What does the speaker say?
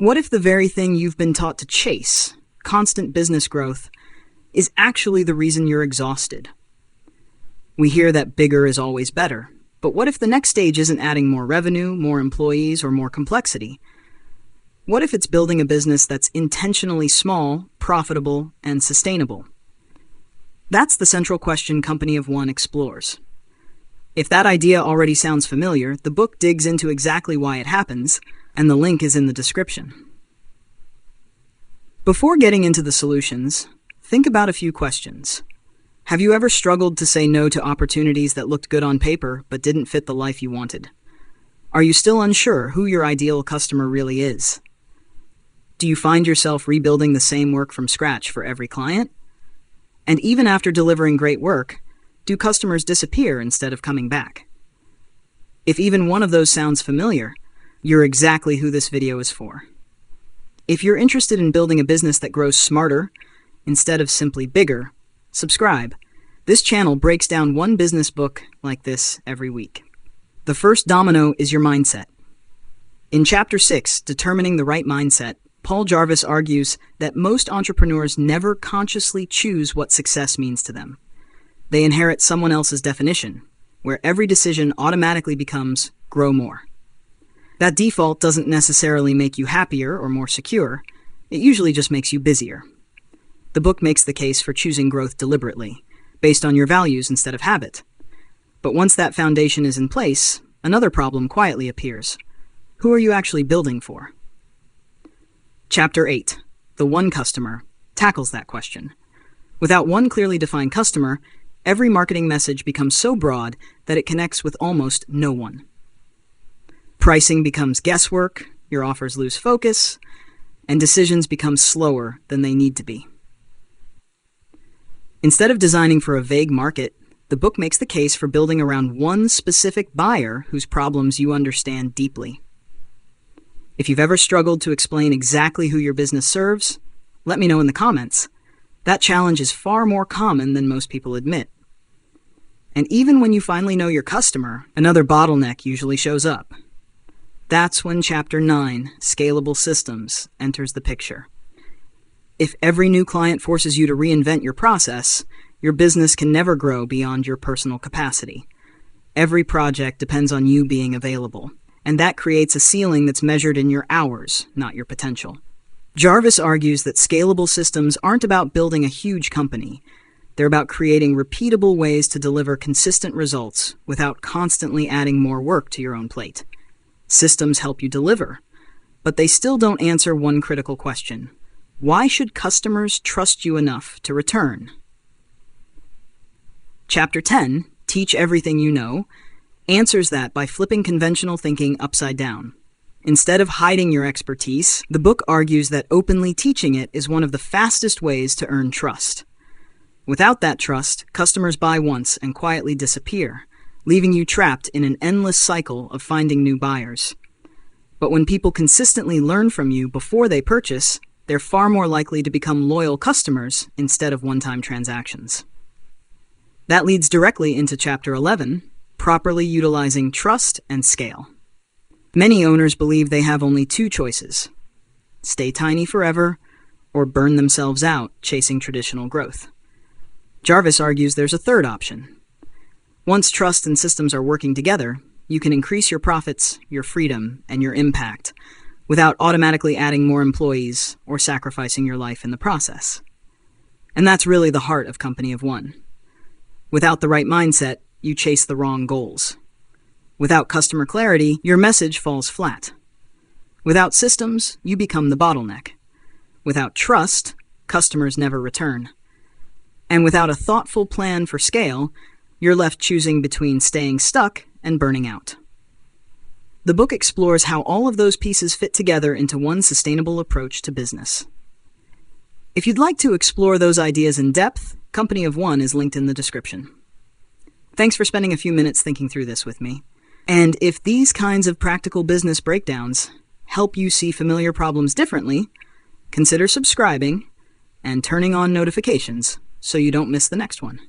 What if the very thing you've been taught to chase, constant business growth, is actually the reason you're exhausted? We hear that bigger is always better, but what if the next stage isn't adding more revenue, more employees, or more complexity? What if it's building a business that's intentionally small, profitable, and sustainable? That's the central question Company of One explores. If that idea already sounds familiar, the book digs into exactly why it happens, and the link is in the description. Before getting into the solutions, think about a few questions. Have you ever struggled to say no to opportunities that looked good on paper but didn't fit the life you wanted? Are you still unsure who your ideal customer really is? Do you find yourself rebuilding the same work from scratch for every client? And even after delivering great work, do customers disappear instead of coming back? If even one of those sounds familiar, you're exactly who this video is for. If you're interested in building a business that grows smarter instead of simply bigger, subscribe. This channel breaks down one business book like this every week. The first domino is your mindset. In Chapter 6, Determining the Right Mindset, Paul Jarvis argues that most entrepreneurs never consciously choose what success means to them. They inherit someone else's definition, where every decision automatically becomes grow more. That default doesn't necessarily make you happier or more secure. It usually just makes you busier. The book makes the case for choosing growth deliberately, based on your values instead of habit. But once that foundation is in place, another problem quietly appears. Who are you actually building for? Chapter 8, The One Customer, tackles that question. Without one clearly defined customer, every marketing message becomes so broad that it connects with almost no one. Pricing becomes guesswork, your offers lose focus, and decisions become slower than they need to be. Instead of designing for a vague market, the book makes the case for building around one specific buyer whose problems you understand deeply. If you've ever struggled to explain exactly who your business serves, let me know in the comments. That challenge is far more common than most people admit. And even when you finally know your customer, another bottleneck usually shows up. That's when Chapter 9, Scalable Systems, enters the picture. If every new client forces you to reinvent your process, your business can never grow beyond your personal capacity. Every project depends on you being available, and that creates a ceiling that's measured in your hours, not your potential. Jarvis argues that scalable systems aren't about building a huge company. They're about creating repeatable ways to deliver consistent results without constantly adding more work to your own plate. Systems help you deliver, but they still don't answer one critical question. Why should customers trust you enough to return? Chapter 10, Teach Everything You Know, answers that by flipping conventional thinking upside down. Instead of hiding your expertise, the book argues that openly teaching it is one of the fastest ways to earn trust. Without that trust, customers buy once and quietly disappear, leaving you trapped in an endless cycle of finding new buyers. But when people consistently learn from you before they purchase, they're far more likely to become loyal customers instead of one-time transactions. That leads directly into Chapter 11, Properly Utilizing Trust and Scale. Many owners believe they have only two choices: stay tiny forever or burn themselves out chasing traditional growth. Jarvis argues there's a third option. Once trust and systems are working together, you can increase your profits, your freedom, and your impact without automatically adding more employees or sacrificing your life in the process. And that's really the heart of Company of One. Without the right mindset, you chase the wrong goals. Without customer clarity, your message falls flat. Without systems, you become the bottleneck. Without trust, customers never return. And without a thoughtful plan for scale, you're left choosing between staying stuck and burning out. The book explores how all of those pieces fit together into one sustainable approach to business. If you'd like to explore those ideas in depth, Company of One is linked in the description. Thanks for spending a few minutes thinking through this with me. And if these kinds of practical business breakdowns help you see familiar problems differently, consider subscribing and turning on notifications so you don't miss the next one.